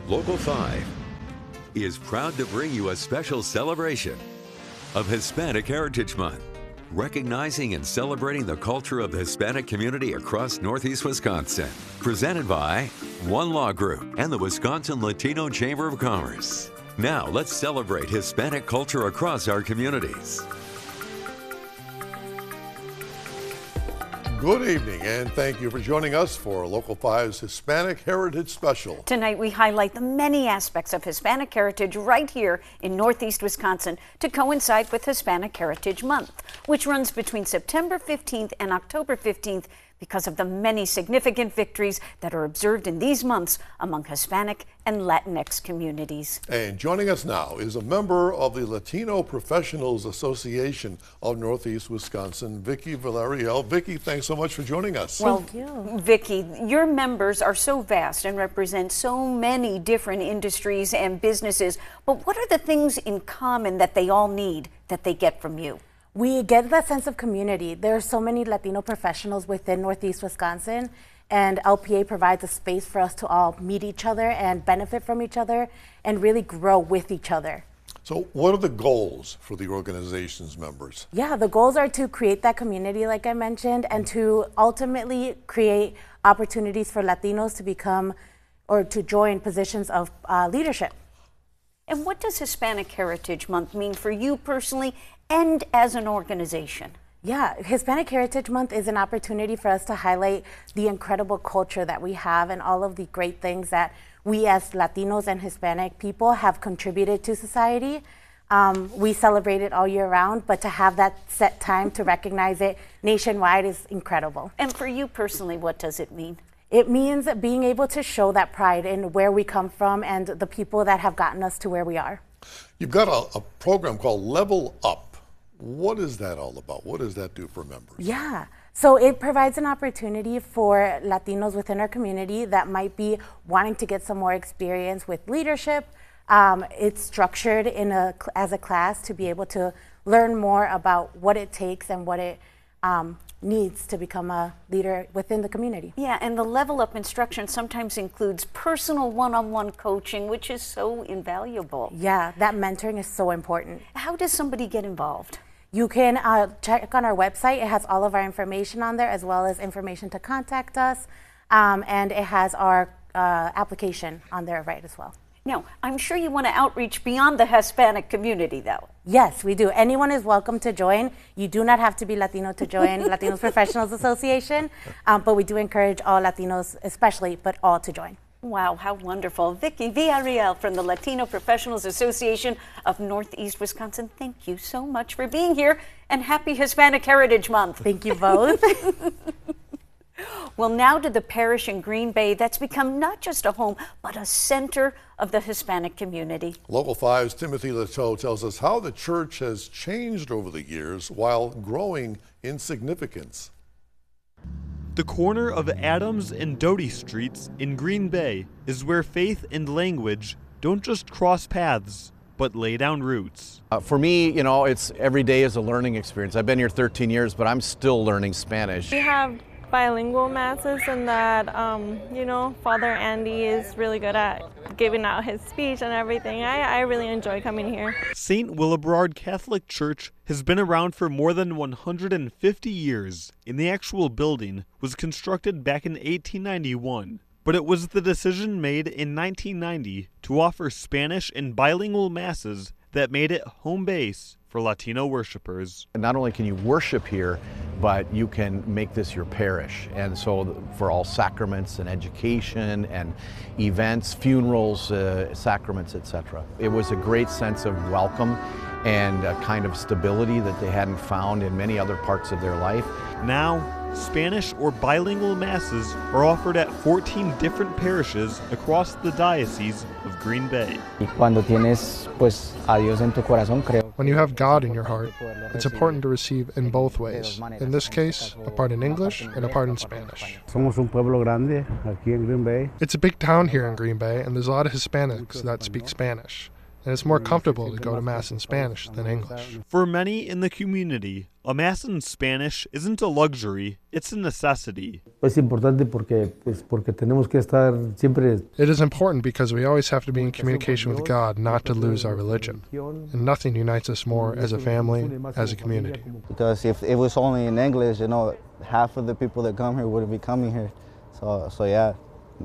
Local 5 is proud to bring you a special celebration of Hispanic Heritage Month, recognizing and celebrating the culture of the Hispanic community across Northeast Wisconsin. Presented by One Law Group and the Wisconsin Latino Chamber of Commerce. Now let's celebrate Hispanic culture across our communities. Good evening, and thank you for joining us for Local 5's Hispanic Heritage Special. Tonight we highlight the many aspects of Hispanic heritage right here in Northeast Wisconsin to coincide with Hispanic Heritage Month, which runs between September 15th and October 15th because of the many significant victories that are observed in these months among Hispanic and Latinx communities. And joining us now is a member of the Latino Professionals Association of Northeast Wisconsin, Vicki Villarreal. Vicki, thanks so much for joining us. Well, thank you. Vicki, your members are so vast and represent so many different industries and businesses, but what are the things in common that they all need that they get from you? We get that sense of community. There are so many Latino professionals within Northeast Wisconsin, and LPA provides a space for us to all meet each other and benefit from each other and really grow with each other. So what are the goals for the organization's members? Yeah, the goals are to create that community, like I mentioned, and to ultimately create opportunities for Latinos to become or to join positions of leadership. And what does Hispanic Heritage Month mean for you personally and as an organization? Yeah, Hispanic Heritage Month is an opportunity for us to highlight the incredible culture that we have and all of the great things that we as Latinos and Hispanic people have contributed to society. We celebrate it all year round, but to have that set time to recognize it nationwide is incredible. And for you personally, what does it mean? It means being able to show that pride in where we come from and the people that have gotten us to where we are. You've got a program called Level Up. What is that all about? What does that do for members? Yeah, so it provides an opportunity for Latinos within our community that might be wanting to get some more experience with leadership. It's structured as a class to be able to learn more about what it takes and what it needs to become a leader within the community. Yeah, and the Level Up instruction sometimes includes personal one-on-one coaching, which is so invaluable. Yeah, that mentoring is so important. How does somebody get involved? You can check on our website. It has all of our information on there, as well as information to contact us, and it has our application on there right as well. Now, I'm sure you want to outreach beyond the Hispanic community, though. Yes, we do. Anyone is welcome to join. You do not have to be Latino to join Latinos Professionals Association, but we do encourage all Latinos, especially, but all to join. Wow, how wonderful. Vicki Villarreal from the Latino Professionals Association of Northeast Wisconsin, thank you so much for being here, and happy Hispanic Heritage Month. Thank you both. Well, now to the parish in Green Bay that's become not just a home, but a center of the Hispanic community. Local 5's Timothy Leteau tells us how the church has changed over the years while growing in significance. The corner of Adams and Doty Streets in Green Bay is where faith and language don't just cross paths, but lay down roots. For me, you know, it's every day is a learning experience. I've been here 13 years, but I'm still learning Spanish. We have bilingual masses, and that, you know, Father Andy is really good at giving out his speech and everything. I really enjoy coming here. St. Willebrord Catholic Church has been around for more than 150 years, and the actual building was constructed back in 1891. But it was the decision made in 1990 to offer Spanish and bilingual masses that made it home base for Latino worshipers. Not only can you worship here, but you can make this your parish. And so for all sacraments and education and events, funerals, sacraments, etc. It was a great sense of welcome and a kind of stability that they hadn't found in many other parts of their life. Now, Spanish or bilingual masses are offered at 14 different parishes across the Diocese of Green Bay. When you have God in your heart, it's important to receive in both ways. In this case, a part in English and a part in Spanish. It's a big town here in Green Bay, and there's a lot of Hispanics that speak Spanish. And it's more comfortable to go to Mass in Spanish than English. For many in the community, A Mass in Spanish isn't a luxury, it's a necessity. Es importante porque tenemos que estar siempre. It is important because we always have to be in communication with God, not to lose our religion. And nothing unites us more as a family, as a community. Because if it was only in English, half of the people that come here wouldn't be coming here. So yeah,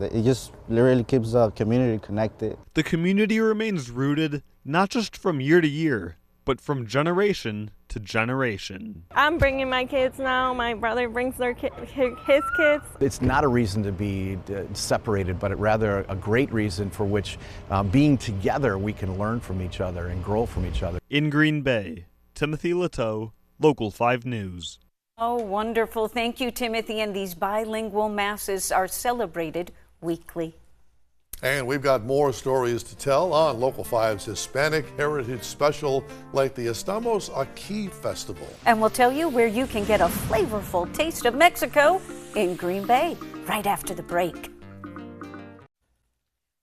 it just literally keeps the community connected. The community remains rooted not just from year to year, but from generation to generation. I'm bringing my kids now. My brother brings his kids. It's not a reason to be separated, but rather a great reason for which being together we can learn from each other and grow from each other. In Green Bay, Timothy Lateau, Local 5 News. Oh, wonderful. Thank you, Timothy. And these bilingual masses are celebrated weekly. And we've got more stories to tell on Local 5's Hispanic Heritage Special, like the Estamos Aquí Festival. And we'll tell you where you can get a flavorful taste of Mexico in Green Bay right after the break.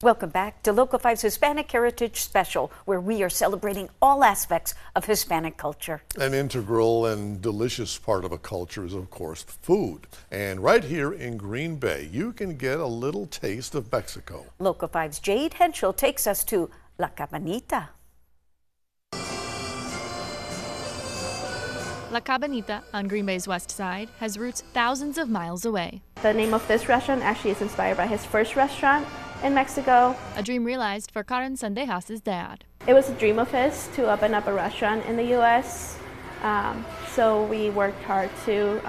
Welcome back to Local 5's Hispanic Heritage Special, where we are celebrating all aspects of Hispanic culture. An integral and delicious part of a culture is, of course, food. And right here in Green Bay, you can get a little taste of Mexico. Local 5's Jade Henschel takes us to La Cabanita. La Cabanita on Green Bay's west side has roots thousands of miles away. The name of this restaurant actually is inspired by his first restaurant in Mexico. A dream realized for Karen Sendejas' dad. It was a dream of his to open up a restaurant in the U.S. So we worked hard to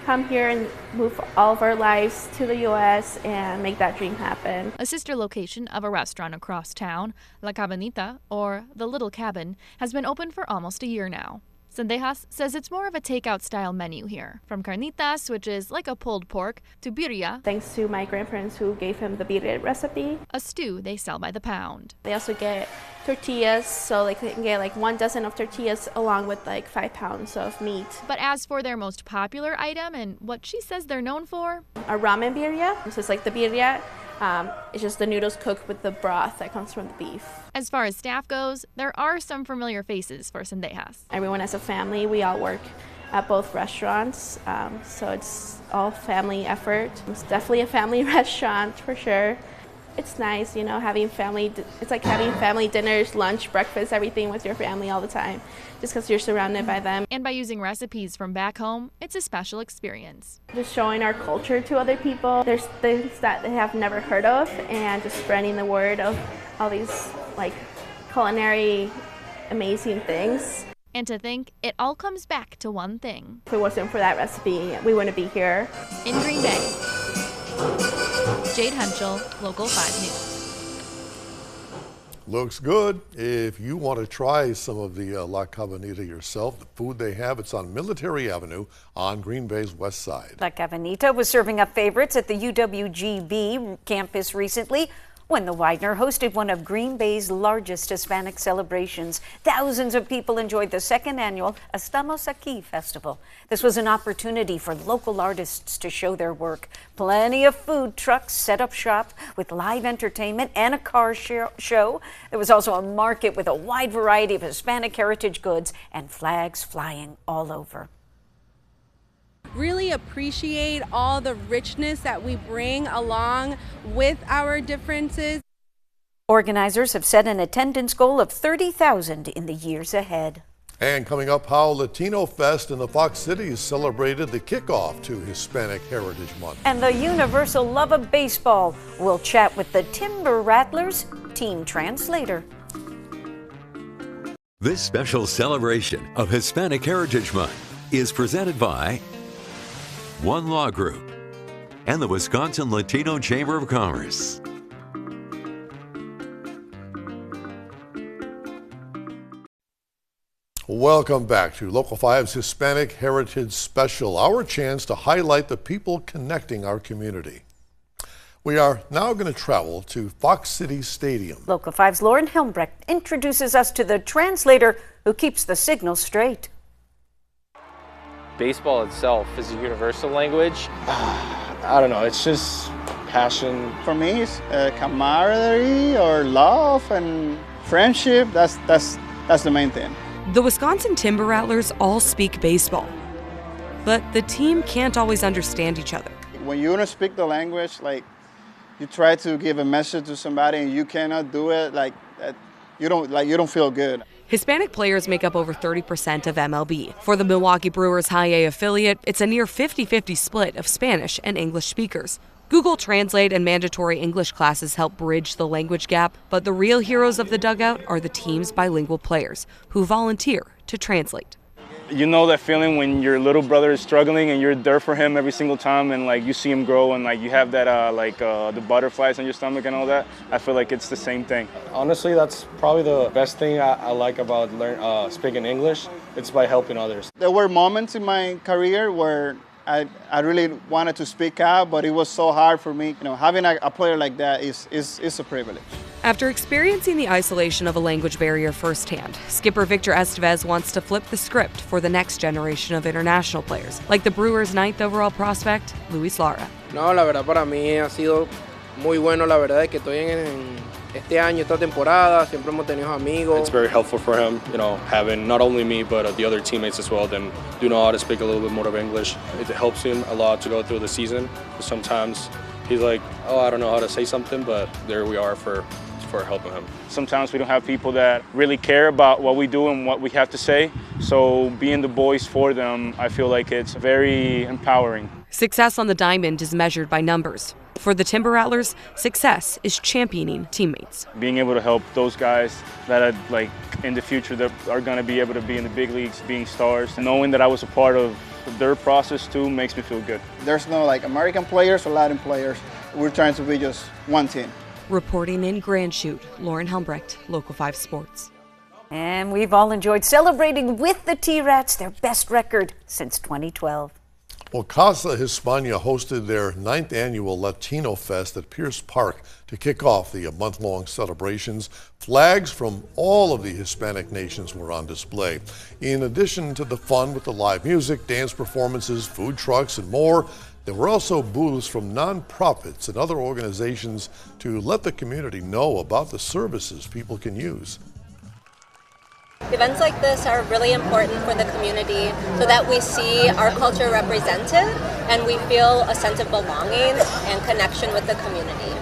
come here and move all of our lives to the U.S. and make that dream happen. A sister location of a restaurant across town, La Cabanita, or The Little Cabin, has been open for almost a year now. Sendejas says it's more of a takeout-style menu here, from carnitas, which is like a pulled pork, to birria. Thanks to my grandparents who gave him the birria recipe. A stew they sell by the pound. They also get tortillas, so they can get like 1 dozen of tortillas along with like 5 pounds of meat. But as for their most popular item and what she says they're known for? A ramen birria. So it's like the birria. It's just the noodles cooked with the broth that comes from the beef. As far as staff goes, there are some familiar faces for Sendejas. Everyone as a family, we all work at both restaurants, so it's all family effort. It's definitely a family restaurant for sure. It's nice, having family, it's like having family dinners, lunch, breakfast, everything with your family all the time, just because you're surrounded by them. And by using recipes from back home, it's a special experience. Just showing our culture to other people. There's things that they have never heard of, and just spreading the word of all these like culinary amazing things. And to think it all comes back to one thing. If it wasn't for that recipe, we wouldn't be here. In Green Bay, Jade Henschel, Local 5 News. Looks good. If you want to try some of the La Cabanita yourself, the food they have, it's on Military Avenue on Green Bay's west side. La Cabanita was serving up favorites at the UWGB campus recently when the Widener hosted one of Green Bay's largest Hispanic celebrations. Thousands of people enjoyed the second annual Estamos Aquí Festival. This was an opportunity for local artists to show their work. Plenty of food trucks set up shop with live entertainment and a car show. There was also a market with a wide variety of Hispanic heritage goods and flags flying all over. Really appreciate all the richness that we bring along with our differences. Organizers have set an attendance goal of 30,000 in the years ahead. And coming up, how Latino Fest in the Fox Cities celebrated the kickoff to Hispanic Heritage Month. And the universal love of baseball. We'll chat with the Timber Rattlers team translator. This special celebration of Hispanic Heritage Month is presented by One Law Group and the Wisconsin Latino Chamber of Commerce. Welcome back to Local 5's Hispanic Heritage Special, our chance to highlight the people connecting our community. We are now going to travel to Fox City Stadium. Local 5's Lauren Helmbrecht introduces us to the translator who keeps the signal straight. Baseball itself is a universal language. I don't know, it's just passion. For me, it's camaraderie or love and friendship. That's the main thing. The Wisconsin Timber Rattlers all speak baseball, but the team can't always understand each other. When you don't speak the language, like you try to give a message to somebody and you cannot do it, you don't feel good. Hispanic players make up over 30% of MLB. For the Milwaukee Brewers High A affiliate, it's a near 50-50 split of Spanish and English speakers. Google Translate and mandatory English classes help bridge the language gap, but the real heroes of the dugout are the team's bilingual players who volunteer to translate. You know that feeling when your little brother is struggling and you're there for him every single time, and like you see him grow and like you have that the butterflies on your stomach and all that. I feel like it's the same thing. Honestly, that's probably the best thing I like about speaking English. It's by helping others. There were moments in my career where I really wanted to speak out, but it was so hard for me. You know, having a player like that is a privilege. After experiencing the isolation of a language barrier firsthand, skipper Victor Estevez wants to flip the script for the next generation of international players, like the Brewers' 9th overall prospect, Luis Lara. No, la verdad para mí ha sido muy bueno, la verdad es que estoy en este año, esta temporada, siempre hemos tenido amigos. It's very helpful for him, you know, having not only me but the other teammates as well, then do know how to speak a little bit more of English. It helps him a lot to go through the season. Sometimes he's like, oh, I don't know how to say something, but there we are for helping him. Sometimes we don't have people that really care about what we do and what we have to say, so being the voice for them, I feel like it's very empowering. Success on the diamond is measured by numbers. For the Timber Rattlers, success is championing teammates. Being able to help those guys that are like in the future that are going to be able to be in the big leagues, being stars, knowing that I was a part of their process too makes me feel good. There's no like American players or Latin players. We're trying to be just one team. Reporting in Grand Chute, Lauren Helmbrecht, Local 5 Sports. And we've all enjoyed celebrating with the T-Rats their best record since 2012. Well, Casa Hispania hosted their 9th annual Latino Fest at Pierce Park to kick off the month-long celebrations. Flags from all of the Hispanic nations were on display. In addition to the fun with the live music, dance performances, food trucks, and more, there were also booths from nonprofits and other organizations to let the community know about the services people can use. Events like this are really important for the community so that we see our culture represented and we feel a sense of belonging and connection with the community.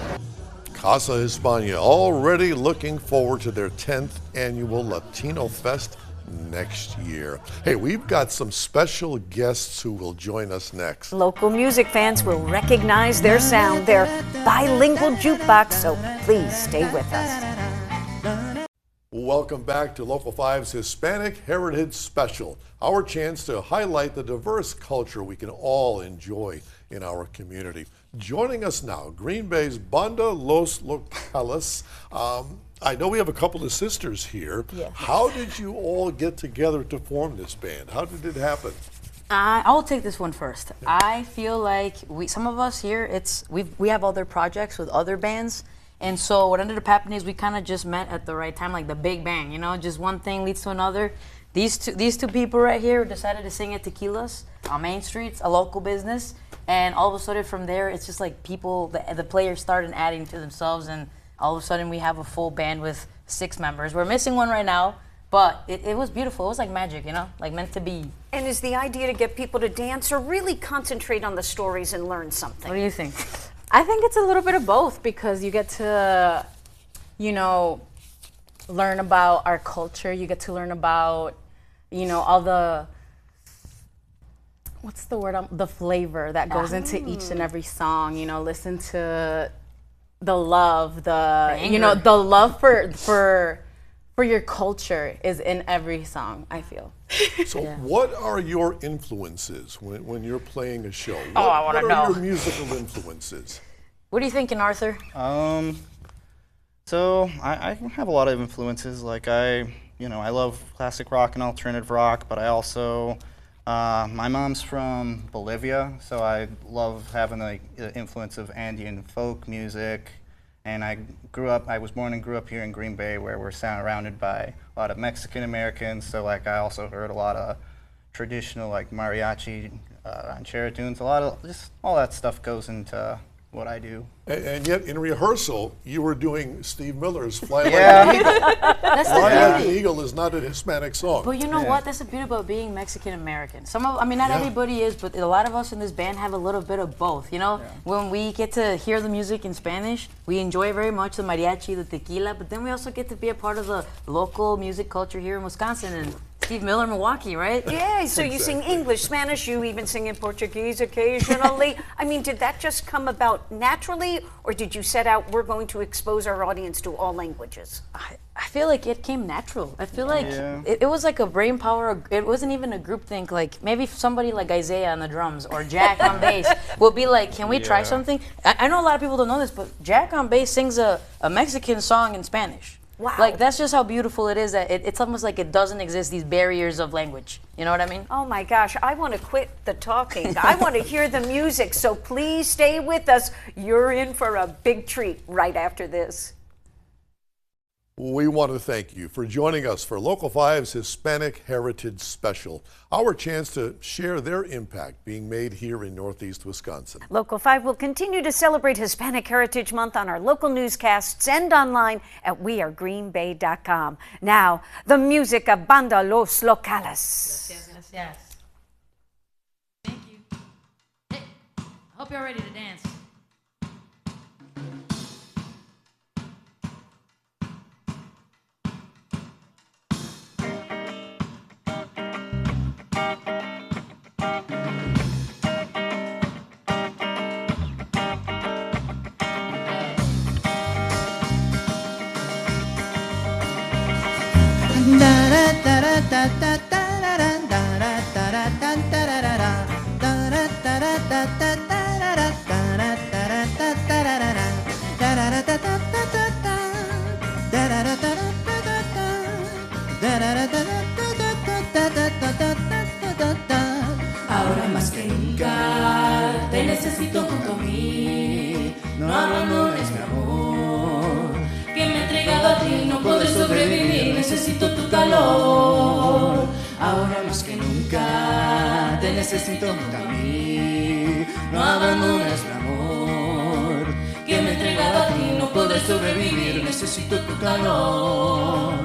Casa Hispania already looking forward to their 10th annual Latino Fest next year. Hey, we've got some special guests who will join us next. Local music fans will recognize their sound, their bilingual jukebox, so please stay with us. Welcome back to Local 5's Hispanic Heritage Special, our chance to highlight the diverse culture we can all enjoy in our community. Joining us now, Green Bay's Banda Los Locales. I know we have a couple of sisters here. Yes. How did you all get together to form this band? How did it happen? I will take this one first. I feel like some of us here, we have other projects with other bands, and so what ended up happening is we kind of just met at the right time, like the Big Bang. You know, just one thing leads to another. These two people right here decided to sing at Tequilas on Main Street, a local business, and all of a sudden from there, it's just like people, the players started adding to themselves, and all of a sudden we have a full band with 6 members. We're missing one right now, but it was beautiful. It was like magic, you know, like meant to be. And is the idea to get people to dance or really concentrate on the stories and learn something? What do you think? I think it's a little bit of both because you get to, you know, learn about our culture. You get to learn about, you know, all the, what's the word, the flavor that goes into each and every song. You know, listen to the love, you know, the love for your culture is in every song, I feel. So what are your influences when you're playing a show? I want to know. What are your musical influences? What are you thinking, Arthur? So I have a lot of influences. Like I love classic rock and alternative rock, but I also, my mom's from Bolivia, so I love having the influence of Andean folk music. And I was born and grew up here in Green Bay, where we're surrounded by a lot of Mexican Americans. So like I also heard a lot of traditional like mariachi, ranchera tunes. A lot of just all that stuff goes into what I do. And yet in rehearsal, you were doing Steve Miller's Fly Yeah. Like an Eagle. That's the Fly Like beauty. an Eagle is not a Hispanic song. But you know what? That's the beauty about being Mexican American. Not Yeah. everybody is, but a lot of us in this band have a little bit of both. You know, when we get to hear the music in Spanish, we enjoy very much the mariachi, the tequila, but then we also get to be a part of the local music culture here in Wisconsin and Steve Miller, Milwaukee, right? Yeah, so you sing English, Spanish, you even sing in Portuguese occasionally. I mean, did that just come about naturally, or did you set out, we're going to expose our audience to all languages? I feel like it came natural. I feel like it was like a brain power. It wasn't even a group think. Like maybe somebody like Isaiah on the drums or Jack on bass will be like, can we try something? I know a lot of people don't know this, but Jack on bass sings a Mexican song in Spanish. Wow. Like that's just how beautiful it is that it's almost like it doesn't exist, these barriers of language. You know what I mean? Oh my gosh, I want to quit the talking. I want to hear the music, so please stay with us. You're in for a big treat right after this. We want to thank you for joining us for Local 5's Hispanic Heritage Special, our chance to share their impact being made here in Northeast Wisconsin. Local 5 will continue to celebrate Hispanic Heritage Month on our local newscasts and online at wearegreenbay.com. Now, the music of Banda Los Locales. Yes. Thank you. Hey, I hope you're ready to dance. Ahora más que nunca te necesito junto a mí. No abandones mi amor, que me he entregado a ti, no podré sobrevivir, necesito tu calor. Ahora más que nunca te necesito junto a mí. No abandones mi amor, que me he entregado a ti, no podré sobrevivir, necesito tu calor.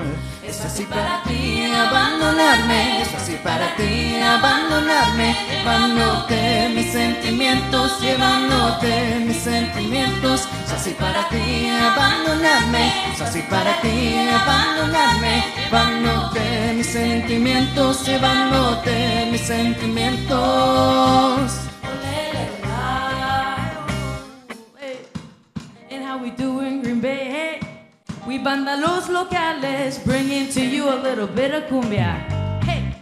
Es así para ti abandonarme, es así para ti abandonarme, llevándote mis sentimientos, llevándote mis sentimientos. Es así para ti abandonarme, es así para ti abandonarme, llevándote mis sentimientos, llevándote mis sentimientos. And how we do in Green Bay, hey. We Banda Los Locales, bringing to you a little bit of cumbia. Hey.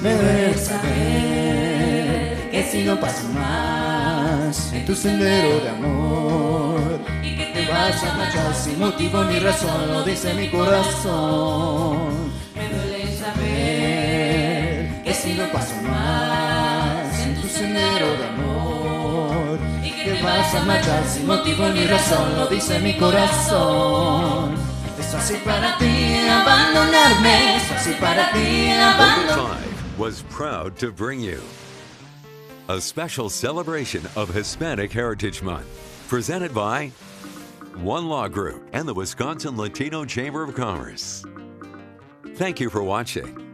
Me debes saber que si no paso más en tu sendero de amor y que te vas a marchar sin motivo ni razón, lo dice mi corazón. Me duele saber que si no paso más en tu sendero de amor y que te vas a marchar sin motivo ni razón, lo dice mi corazón. Es así para ti abandonarme, es así para ti abandonarme. Local 5 was proud to bring you a special celebration of Hispanic Heritage Month, presented by One Law Group and the Wisconsin Latino Chamber of Commerce. Thank you for watching.